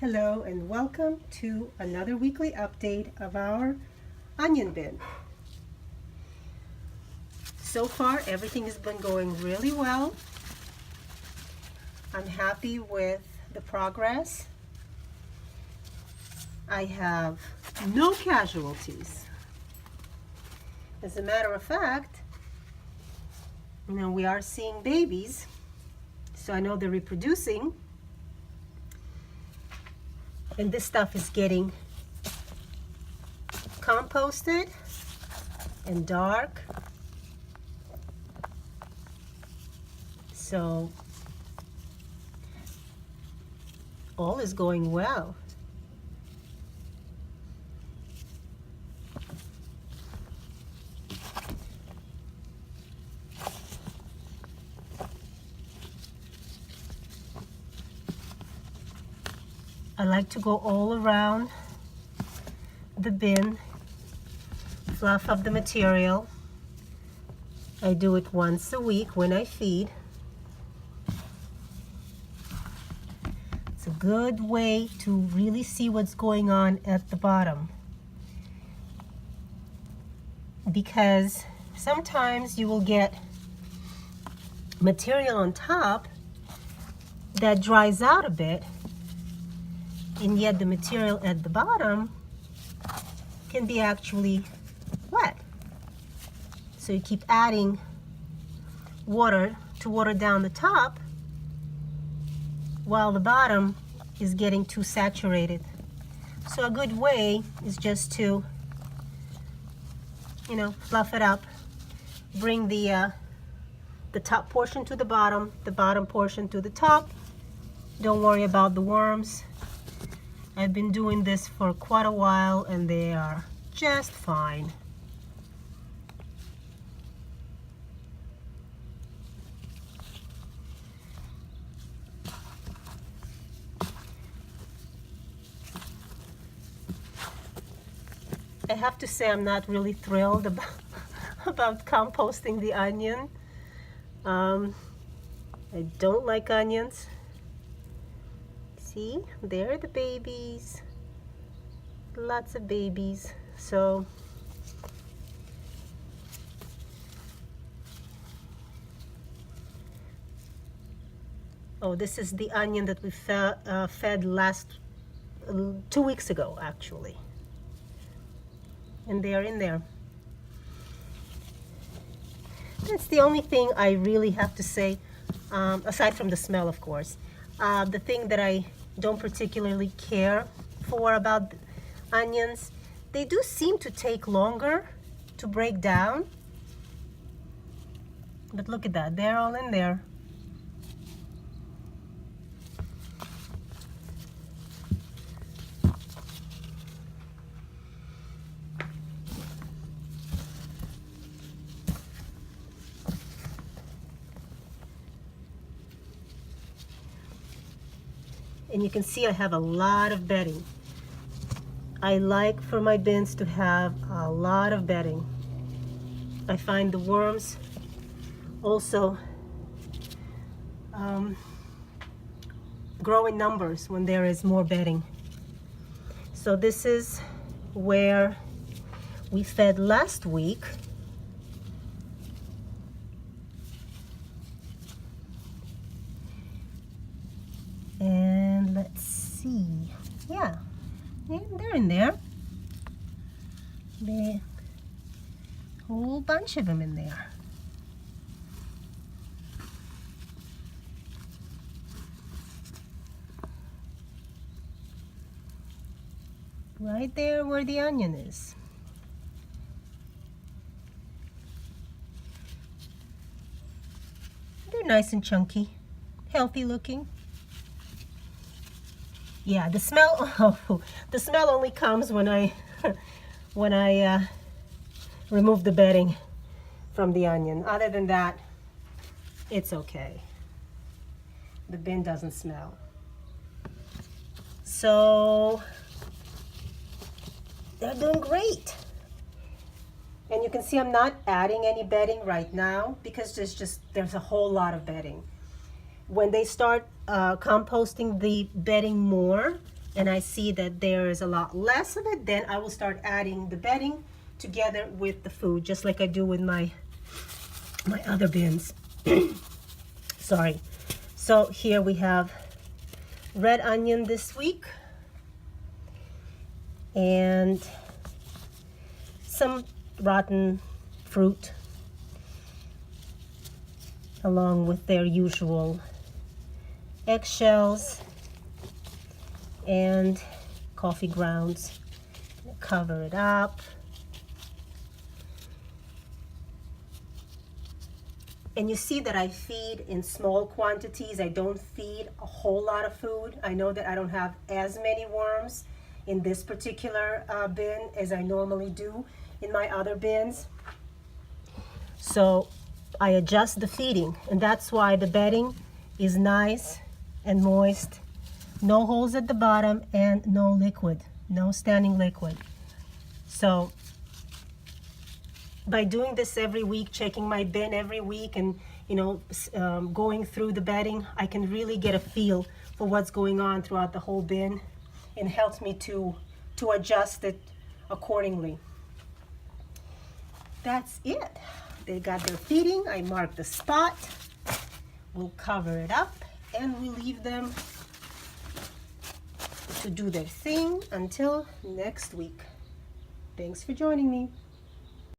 Hello and welcome to another weekly update of our onion bin. So far everything has been going really well. I'm happy with the progress. I have no casualties. As a matter of fact, we are seeing babies, so I know they're reproducing. And this stuff is getting composted and dark. So all is going well. I like to go all around the bin, fluff up the material. I do it once a week when I feed. It's a good way to really see what's going on at the bottom, because sometimes you will get material on top that dries out a bit, and yet the material at the bottom can be actually wet. So you keep adding water to water down the top while the bottom is getting too saturated. So a good way is just to, fluff it up, bring the top portion to the bottom portion to the top. Don't worry about the worms. I've been doing this for quite a while and they are just fine. I have to say I'm not really thrilled about composting the onion. I don't like onions. See, there are the babies, lots of babies. So this is the onion that we fed last 2 weeks ago actually, and they are in there. That's the only thing I really have to say, aside from the smell, of course. The thing that I don't particularly care for about onions, they do seem to take longer to break down. But look at that, they're all in there. And you can see I have a lot of bedding. I like for my bins to have a lot of bedding. I find the worms also grow in numbers when there is more bedding. So this is where we fed last week. And let's see, yeah, they're in there. A whole bunch of them in there. Right there where the onion is. They're nice and chunky, healthy looking. Yeah, the smell, the smell only comes when I remove the bedding from the onion. Other than that, it's okay. The bin doesn't smell. So they're doing great. And you can see I'm not adding any bedding right now because there's a whole lot of bedding. When they start composting the bedding more and I see that there is a lot less of it, then I will start adding the bedding together with the food, just like I do with my other bins. Sorry. So here we have red onion this week, and some rotten fruit, along with their usual eggshells and coffee grounds. Cover it up. And you see that I feed in small quantities. I don't feed a whole lot of food. I know that I don't have as many worms in this particular bin as I normally do in my other bins. So I adjust the feeding, and that's why the bedding is nice and moist. No holes at the bottom and no liquid, no standing liquid. So by doing this every week, checking my bin every week, and going through the bedding, I can really get a feel for what's going on throughout the whole bin, and helps me to adjust it accordingly. That's it. They got their feeding. I marked the spot. We'll cover it up and we leave them to do their thing until next week. Thanks for joining me.